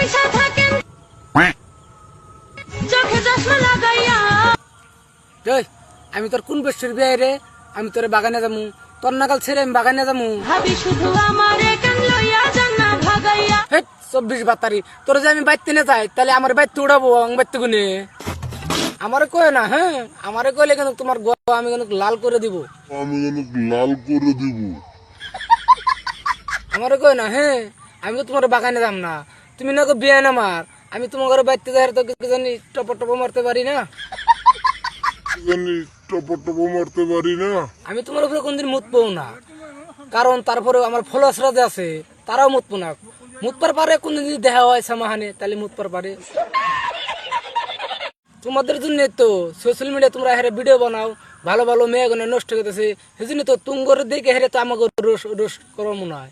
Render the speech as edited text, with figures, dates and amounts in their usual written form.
বৈশা থাকেন চোখে চশমা লাগাইয়া। এই আমি তোর কোন বেশির বিয়ে রে? আমি তোরে বাগানে যামু, তোর নাগাল ছেড়ে আমি বাগানে যামু। ভাবি শুধু আমারে কেন লইয়া যান না ভাগাইয়া। হে 24 বাতারি, তোর যে আমি বাইতে না যাই তাহলে আমার বাইতে উড়াবো বাইতে গুনে। আমারে কয় না, হ্যাঁ আমারে কইলে কেন তোমার আমি কেন লাল করে দিব। আমারে কয় না, হ্যাঁ আমি তো তোমার বাগানে যাম না, তুমি না তো বিয়ে না আমার, আমি তোমার ঘরে বাইতে যাই তো কি জানি টপ টপ মারতে পারি না। আমি তোমার উপরে কোনদিন মুত পাও না, কারণ তারপরে আমার ফলোয়ার্সরা যে আছে তারাও মুত পো না। মুতপার পারে কোনদিন যদি দেখা হয় সামাহানে তাহলে মুতপার পারে। তোমাদের জন্য তো সোশ্যাল মিডিয়া তোমরা হেরে ভিডিও বানাও, ভালো ভালো মেয়ে গুলো নষ্ট করতেছে, সেই জন্য তো তুঙ্গর দেখে হেরে তো আমাকে রোষ রোষ করো মনে হয়।